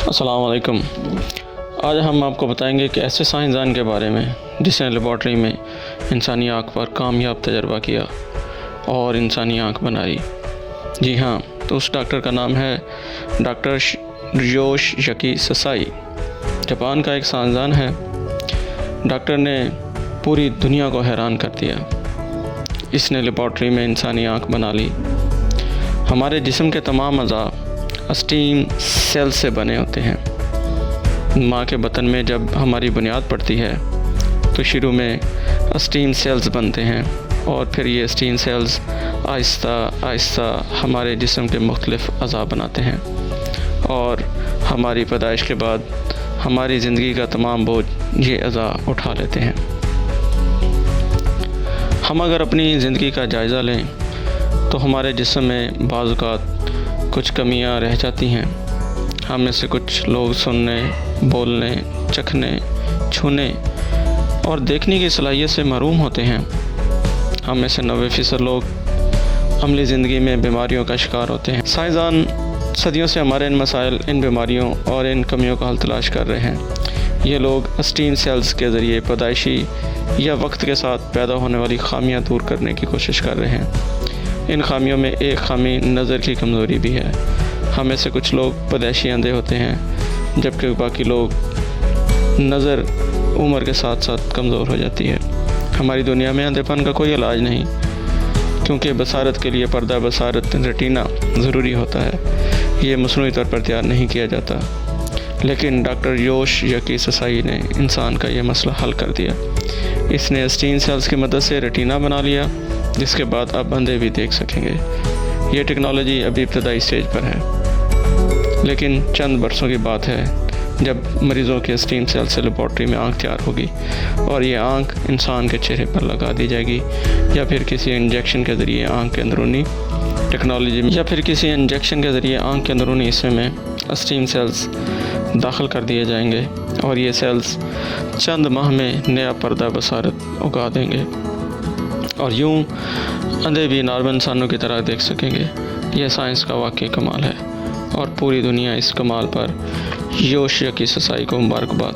السلام علیکم۔ آج ہم آپ کو بتائیں گے کہ ایسے سائنسدان کے بارے میں جس نے لیبارٹری میں انسانی آنکھ پر کامیاب تجربہ کیا اور انسانی آنکھ بنائی۔ جی ہاں، تو اس ڈاکٹر کا نام ہے ڈاکٹر یوشیاکی ساسائی۔ جاپان کا ایک سائنسدان ہے۔ ڈاکٹر نے پوری دنیا کو حیران کر دیا۔ اس نے لیبارٹری میں انسانی آنکھ بنا لی۔ ہمارے جسم کے تمام اعضاء اسٹیم سیل سے بنے ہوتے ہیں۔ ماں کے بطن میں جب ہماری بنیاد پڑتی ہے تو شروع میں اسٹیم سیلز بنتے ہیں اور پھر یہ اسٹیم سیلز آہستہ آہستہ ہمارے جسم کے مختلف اعضاء بناتے ہیں اور ہماری پیدائش کے بعد ہماری زندگی کا تمام بوجھ یہ اعضاء اٹھا لیتے ہیں۔ ہم اگر اپنی زندگی کا جائزہ لیں تو ہمارے جسم میں بعض اوقات کچھ کمیاں رہ جاتی ہیں۔ ہم میں سے کچھ لوگ سننے، بولنے، چکھنے، چھونے اور دیکھنے کی صلاحیت سے محروم ہوتے ہیں۔ ہم میں سے 90% لوگ عملی زندگی میں بیماریوں کا شکار ہوتے ہیں۔ سائنسدان صدیوں سے ہمارے ان مسائل، ان بیماریوں اور ان کمیوں کا حل تلاش کر رہے ہیں۔ یہ لوگ اسٹیم سیلز کے ذریعے پیدائشی یا وقت کے ساتھ پیدا ہونے والی خامیاں دور کرنے کی کوشش کر رہے ہیں۔ ان خامیوں میں ایک خامی نظر کی کمزوری بھی ہے۔ ہم میں سے کچھ لوگ پیدائشی اندھے ہوتے ہیں جبکہ باقی لوگ نظر عمر کے ساتھ ساتھ کمزور ہو جاتی ہے۔ ہماری دنیا میں اندھے پن کا کوئی علاج نہیں کیونکہ بصارت کے لیے پردہ بصارت ریٹینا ضروری ہوتا ہے۔ یہ مصنوعی طور پر تیار نہیں کیا جاتا، لیکن ڈاکٹر یوشیاکی ساسائی نے انسان کا یہ مسئلہ حل کر دیا۔ اس نے اسٹیم سیلز کی مدد سے ریٹینا بنا لیا جس کے بعد اب اندھے بھی دیکھ سکیں گے۔ یہ ٹیکنالوجی ابھی ابتدائی سٹیج پر ہے، لیکن چند برسوں کی بات ہے جب مریضوں کے اسٹیم سیل سے لیبارٹری میں آنکھ تیار ہوگی اور یہ آنکھ انسان کے چہرے پر لگا دی جائے گی یا پھر کسی انجیکشن کے ذریعے آنکھ کے اندرونی حصے میں اسٹیم سیلز داخل کر دیے جائیں گے اور یہ سیلز چند ماہ میں نیا پردہ بصارت اگا دیں گے اور یوں اندھے بھی نارمل انسانوں کی طرح دیکھ سکیں گے۔ یہ سائنس کا واقعی کمال ہے اور پوری دنیا اس کمال پر یوشیاکی ساسائی کو مبارکباد۔